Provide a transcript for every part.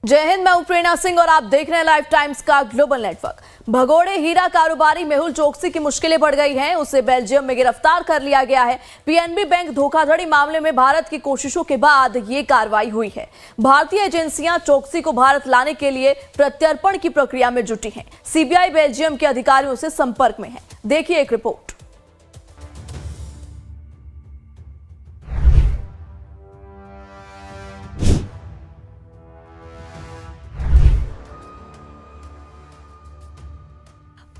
जय हिंद, मैं हूं प्रेरणा सिंह और आप देख रहे हैं लाइव टाइम्स का ग्लोबल नेटवर्क। भगोड़े हीरा कारोबारी मेहुल चोकसी की मुश्किलें बढ़ गई हैं। उसे बेल्जियम में गिरफ्तार कर लिया गया है। पीएनबी बैंक धोखाधड़ी मामले में भारत की कोशिशों के बाद ये कार्रवाई हुई है। भारतीय एजेंसियां चोकसी को भारत लाने के लिए प्रत्यर्पण की प्रक्रिया में जुटी हैं। सीबीआई बेल्जियम के अधिकारियों से संपर्क में है। देखिए एक रिपोर्ट।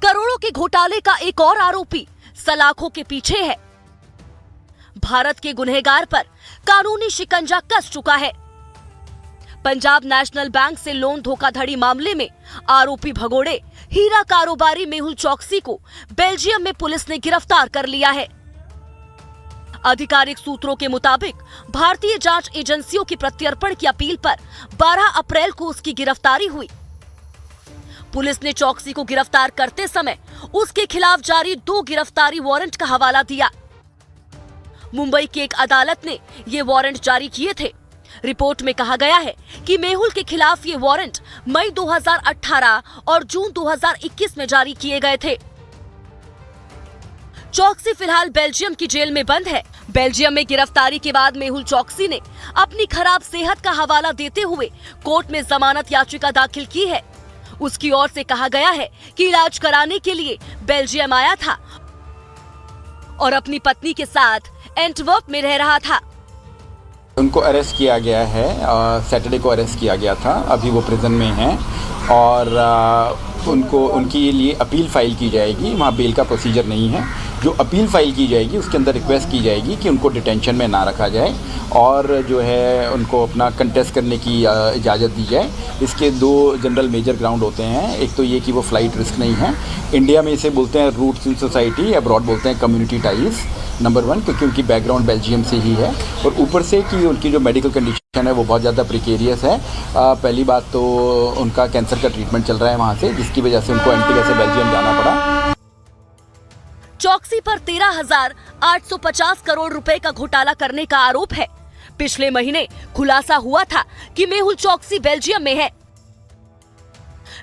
करोड़ों के घोटाले का एक और आरोपी सलाखों के पीछे है। भारत के गुनहगार पर कानूनी शिकंजा कस चुका है। पंजाब नेशनल बैंक से लोन धोखाधड़ी मामले में आरोपी भगोड़े हीरा कारोबारी मेहुल चोकसी को बेल्जियम में पुलिस ने गिरफ्तार कर लिया है। आधिकारिक सूत्रों के मुताबिक भारतीय जांच एजेंसियों की प्रत्यर्पण की अपील पर 12 अप्रैल को उसकी गिरफ्तारी हुई। पुलिस ने चोकसी को गिरफ्तार करते समय उसके खिलाफ जारी 2 गिरफ्तारी वारंट का हवाला दिया। मुंबई की एक अदालत ने ये वारंट जारी किए थे। रिपोर्ट में कहा गया है कि मेहुल के खिलाफ ये वारंट मई 2018 और जून 2021 में जारी किए गए थे। चोकसी फिलहाल बेल्जियम की जेल में बंद है। बेल्जियम में गिरफ्तारी के बाद मेहुल चोकसी ने अपनी खराब सेहत का हवाला देते हुए कोर्ट में जमानत याचिका दाखिल की है। उसकी ओर से कहा गया है कि इलाज कराने के लिए बेल्जियम आया था और अपनी पत्नी के साथ एंटवर्प में रह रहा था। उनको अरेस्ट किया गया है, सैटरडे को अरेस्ट किया गया था। अभी वो प्रिजन में हैं और उनके लिए अपील फाइल की जाएगी। वहाँ बेल का प्रोसीजर नहीं है। जो अपील फाइल की जाएगी उसके अंदर रिक्वेस्ट की जाएगी कि उनको डिटेंशन में ना रखा जाए और जो है उनको अपना कंटेस्ट करने की इजाज़त दी जाए। इसके 2 जनरल मेजर ग्राउंड होते हैं। एक तो ये कि वो फ्लाइट रिस्क नहीं है। इंडिया में इसे बोलते हैं रूट्स इन सोसाइटी, अब्रॉड बोलते हैं कम्युनिटी टाइज। नंबर 1 क्योंकि उनकी बैकग्राउंड बेल्जियम से ही है और ऊपर से कि उनकी जो मेडिकल कंडीशन है वो बहुत ज़्यादा प्रिकेरियस है। पहली बात तो उनका कैंसर का ट्रीटमेंट चल रहा है वहाँ से, जिसकी वजह से उनको एंटीगा से बेल्जियम जाना पड़ा। चोकसी पर 13,850 करोड़ रुपए का घोटाला करने का आरोप है। पिछले महीने खुलासा हुआ था कि मेहुल चोकसी बेल्जियम में है।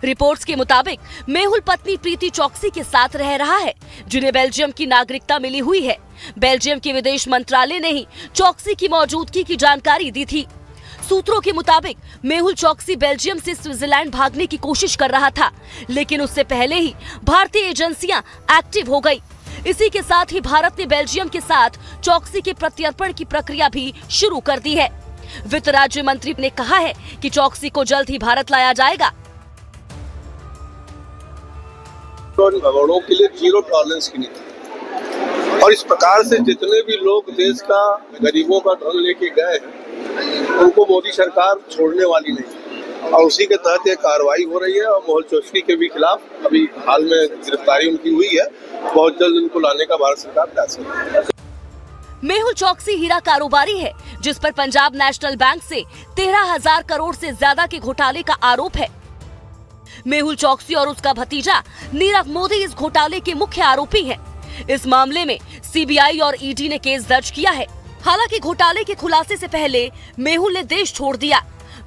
रिपोर्ट्स के मुताबिक मेहुल पत्नी प्रीति चोकसी के साथ रह रहा है, जिन्हें बेल्जियम की नागरिकता मिली हुई है। बेल्जियम के विदेश मंत्रालय ने ही चोकसी की मौजूदगी की जानकारी दी थी। सूत्रों के मुताबिक मेहुल चोकसी बेल्जियम से स्विट्जरलैंड भागने की कोशिश कर रहा था, लेकिन उससे पहले ही भारतीय एजेंसियां एक्टिव हो गई। इसी के साथ ही भारत ने बेल्जियम के साथ चोकसी के प्रत्यर्पण की प्रक्रिया भी शुरू कर दी है। वित्त राज्य मंत्री ने कहा है कि चोकसी को जल्द ही भारत लाया जाएगा। भगोड़ों के लिए जीरो टॉलरेंस की नीति और इस प्रकार से जितने भी लोग देश का गरीबों का धन लेके गए हैं उनको मोदी सरकार छोड़ने वाली नहीं और उसी के तहत ये कार्रवाई हो रही है। और मेहुल चोकसी के भी खिलाफ अभी हाल में गिरफ्तारी उनकी हुई है। बहुत जल्द उनको लाने का भारत सरकार प्रयास करेगी। मेहुल चोकसी हीरा कारोबारी है, जिस पर पंजाब नेशनल बैंक से 13,000 करोड़ से ज्यादा के घोटाले का आरोप है। मेहुल चोकसी और उसका भतीजा नीरव मोदी इस घोटाले के मुख्य आरोपी हैं। इस मामले में सीबीआई और ईडी ने केस दर्ज किया है। हालांकि घोटाले के खुलासे से पहले मेहुल ने देश छोड़ दिया।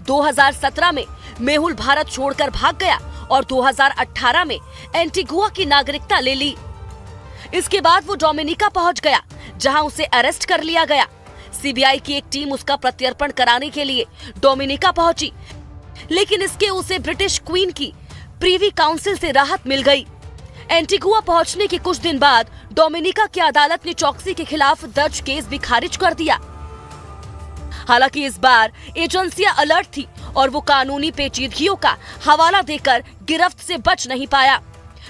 2017 में मेहुल भारत छोड़कर भाग गया और 2018 में एंटीगुआ की नागरिकता ले ली। इसके बाद वो डोमिनिका पहुंच गया, जहां उसे अरेस्ट कर लिया गया। सीबीआई की एक टीम उसका प्रत्यर्पण कराने के लिए डोमिनिका पहुंची, लेकिन इसके उसे ब्रिटिश क्वीन की प्रीवी काउंसिल से राहत मिल गई। एंटीगुआ पहुंचने के कुछ दिन बाद डोमिनिका की अदालत ने चोकसी के खिलाफ दर्ज केस भी खारिज कर दिया। हालांकि इस बार एजेंसियां अलर्ट थी और वो कानूनी पेचीदगियों का हवाला देकर गिरफ्त से बच नहीं पाया।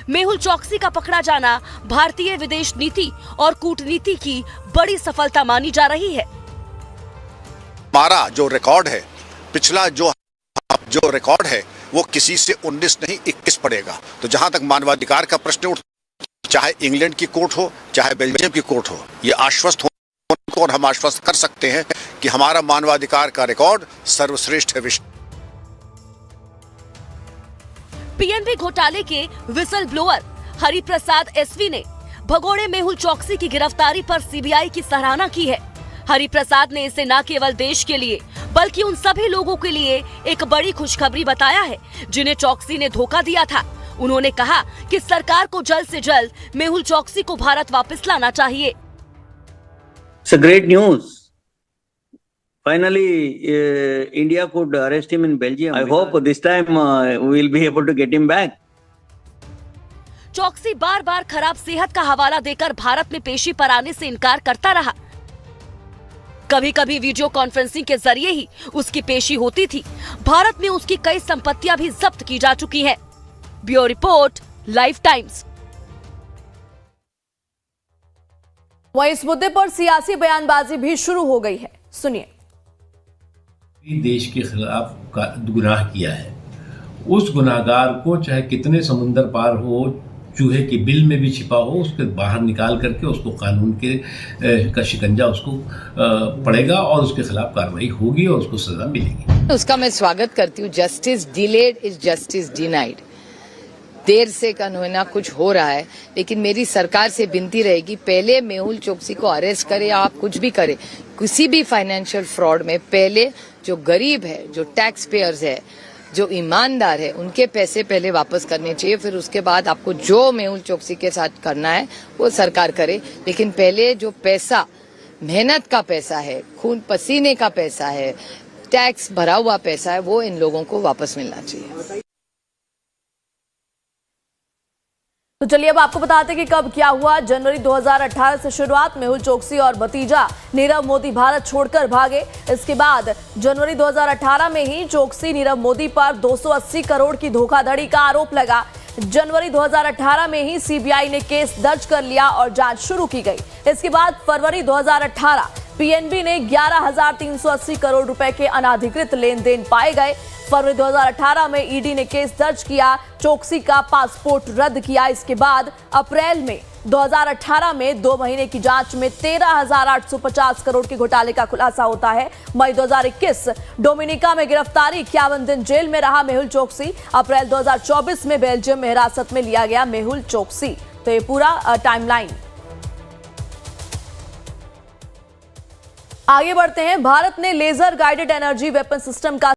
मेहुल चोकसी का पकड़ा जाना भारतीय विदेश नीति और कूटनीति की बड़ी सफलता मानी जा रही है। हमारा जो रिकॉर्ड है, पिछला जो रिकॉर्ड है वो किसी से 19 नहीं 21 पड़ेगा। तो जहां तक मानवाधिकार का प्रश्न उठ, चाहे इंग्लैंड की कोर्ट हो चाहे बेल्जियम की कोर्ट हो, ये आश्वस्त हो और हम आश्वस्त कर सकते हैं कि हमारा मानवाधिकार का रिकॉर्ड सर्वश्रेष्ठ है। पीएनबी घोटाले के विसल ब्लोअर हरिप्रसाद एसवी ने भगोड़े मेहुल चोकसी की गिरफ्तारी पर सीबीआई की सराहना की है। हरिप्रसाद ने इसे न केवल देश के लिए बल्कि उन सभी लोगों के लिए एक बड़ी खुशखबरी बताया है जिन्हें चौकसी ने धोखा दिया था। उन्होंने कहा कि सरकार को जल्द से जल्द मेहुल चौकसी को भारत वापस लाना चाहिए। It's a great news. Finally, India could arrest him in Belgium. I hope this time we will be able to get him back. चौकसी बार बार खराब सेहत का हवाला देकर भारत में पेशी पर आने से इनकार करता रहा। कभी कभी वीडियो कॉन्फ्रेंसिंग के जरिए ही उसकी पेशी होती थी। भारत में उसकी कई संपत्तियां भी जब्त की जा चुकी हैं। Bureau report, life times. वहीं इस मुद्दे पर सियासी बयानबाजी भी शुरू हो गई है, सुनिए। देश के खिलाफ गुनाह किया है, उस गुनाहगार को चाहे कितने समुंदर पार हो, चूहे की बिल में भी छिपा हो, उसके बाहर निकाल करके उसको कानून के का शिकंजा उसको पड़ेगा और उसके खिलाफ कार्रवाई होगी और उसको सजा मिलेगी। उसका मैं स्वागत करती हूँ। Justice delayed is justice denied. देर से होना कुछ हो रहा है, लेकिन मेरी सरकार से विनती रहेगी, पहले मेहुल चोकसी को अरेस्ट करे या आप कुछ भी करे, किसी भी फाइनेंशियल फ्रॉड में पहले जो गरीब है, जो टैक्स पेयर्स है, जो ईमानदार है, उनके पैसे पहले वापस करने चाहिए। फिर उसके बाद आपको जो मेहुल चोकसी के साथ करना है वो सरकार करे, लेकिन पहले जो पैसा, मेहनत का पैसा है, खून पसीने का पैसा है, टैक्स भरा हुआ पैसा है, वो इन लोगों को वापस मिलना चाहिए। तो चलिए अब आपको बताते हैं कि कब क्या हुआ। जनवरी 2018 से शुरुआत, मेहुल चोकसी और भतीजा नीरव मोदी भारत छोड़कर भागे। इसके बाद जनवरी 2018 में ही चोकसी नीरव मोदी पर 280 करोड़ की धोखाधड़ी का आरोप लगा। जनवरी 2018 में ही सीबीआई ने केस दर्ज कर लिया और जांच शुरू की गई। इसके बाद फरवरी 2018 पीएनबी ने 11,380 करोड़ रुपए के अनाधिकृत लेन देन पाए गए। फरवरी 2018 में ईडी ने केस दर्ज किया, चोकसी का पासपोर्ट रद्द किया। इसके बाद अप्रैल में 2018 में 2 महीने की जांच में 13,850 करोड़ के घोटाले का खुलासा होता है। मई 2021 डोमिनिका में गिरफ्तारी, 51 दिन जेल में रहा मेहुल चोकसी। अप्रैल 2024 में बेल्जियम में हिरासत में लिया गया मेहुल चोकसी। तो ये पूरा टाइमलाइन। आगे बढ़ते हैं। भारत ने laser guided energy weapon system का